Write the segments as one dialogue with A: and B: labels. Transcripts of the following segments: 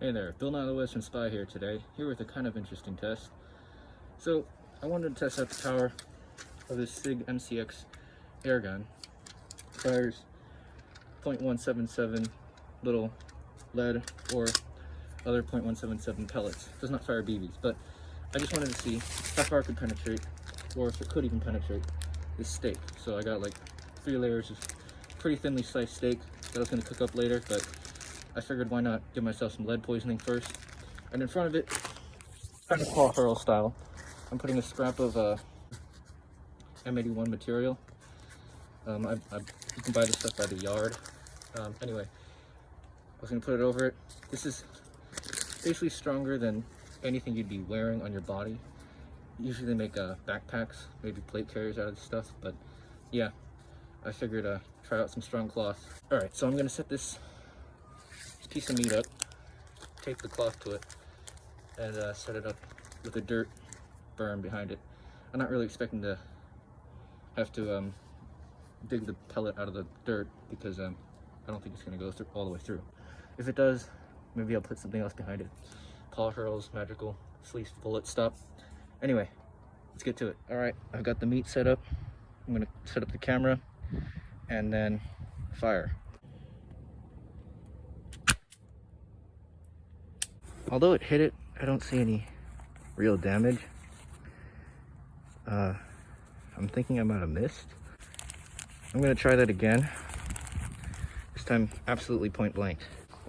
A: Hey there, Bill Nye the Western Spy here with a kind of interesting test. So, I wanted to test out the power of this Sig MCX air gun. It fires .177 little lead or other .177 pellets. It does not fire BBs, but I just wanted to see how far it could penetrate, or if it could even penetrate this steak. So I got like 3 layers of pretty thinly sliced steak that I was going to cook up later, but I figured why not give myself some lead poisoning first. And in front of it, kind of claw hurl style, I'm putting a scrap of M81 material. You can buy this stuff by the yard. Anyway, I was going to put it over it. This is basically stronger than anything you'd be wearing on your body. Usually they make backpacks, maybe plate carriers out of this stuff, but yeah, I figured try out some strong cloth. Alright, so I'm going to set this piece of meat up, tape the cloth to it, and set it up with a dirt berm behind it. I'm not really expecting to have to dig the pellet out of the dirt because I don't think it's going to go all the way through. If it does, maybe I'll put something else behind it. Paul Hurl's magical fleece bullet stop. Anyway, let's get to it. Alright, I've got the meat set up. I'm going to set up the camera and then fire. Although it hit it, I don't see any real damage. I'm thinking I might have missed. I'm going to try that again. This time, absolutely point blank.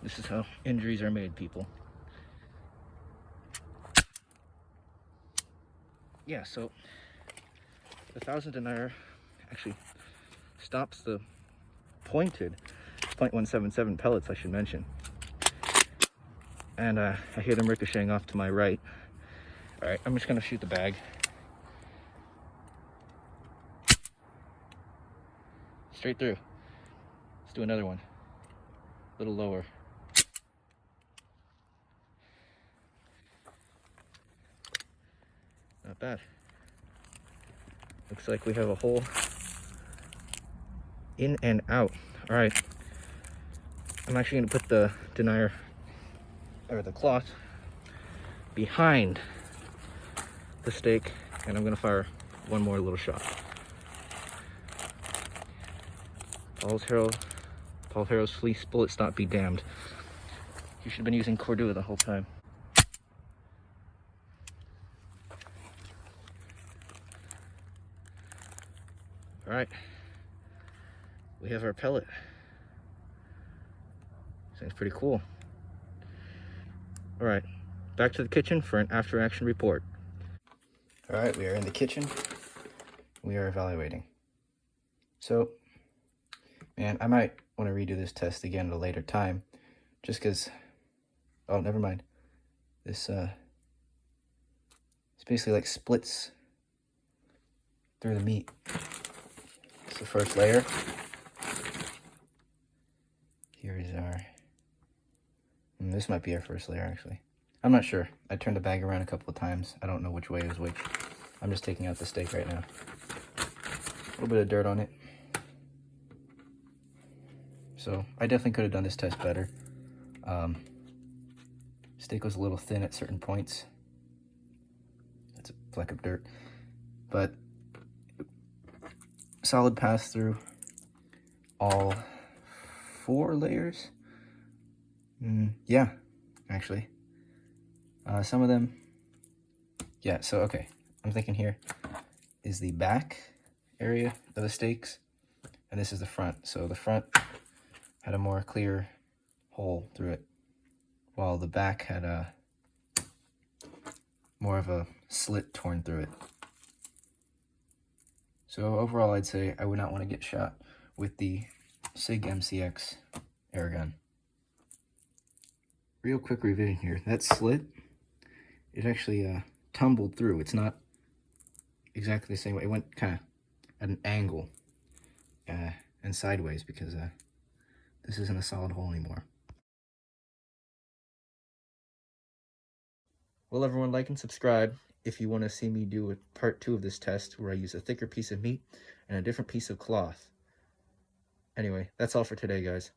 A: This is how injuries are made, people. Yeah, so the 1000 denier actually stops the pointed .177 pellets, I should mention. And I hear them ricocheting off to my right. Alright, I'm just going to shoot the bag. Straight through. Let's do another one. A little lower. Not bad. Looks like we have a hole in and out. Alright. I'm actually going to put the denier, or the cloth, behind the steak, and I'm going to fire one more little shot. Paul Harrow's fleece bullet stop be damned. You should have been using Cordua the whole time. Alright, we have our pellet. Seems pretty cool. Alright, back to the kitchen for an after action report. Alright, we are in the kitchen. We are evaluating. So, man, I might want to redo this test again at a later time. Just because, oh, never mind. This, it's basically like splits through the meat. It's the first layer. Here is our, this might be our first layer actually. I'm not sure. I turned the bag around a couple of times. I don't know which way is which. I'm just taking out the steak right now. A little bit of dirt on it. So I definitely could have done this test better. Steak was a little thin at certain points. That's a fleck of dirt. But solid pass through all 4 layers. Yeah, actually. Some of them, yeah, so okay. I'm thinking here is the back area of the steaks, and this is the front. So the front had a more clear hole through it, while the back had a more of a slit torn through it. So overall, I'd say I would not want to get shot with the Sig MCX air gun. Real quick revision here. That slit, it actually tumbled through. It's not exactly the same way. It went kind of at an angle and sideways because this isn't a solid hole anymore. Well, everyone, like and subscribe if you want to see me do a part 2 of this test where I use a thicker piece of meat and a different piece of cloth. Anyway, that's all for today, guys.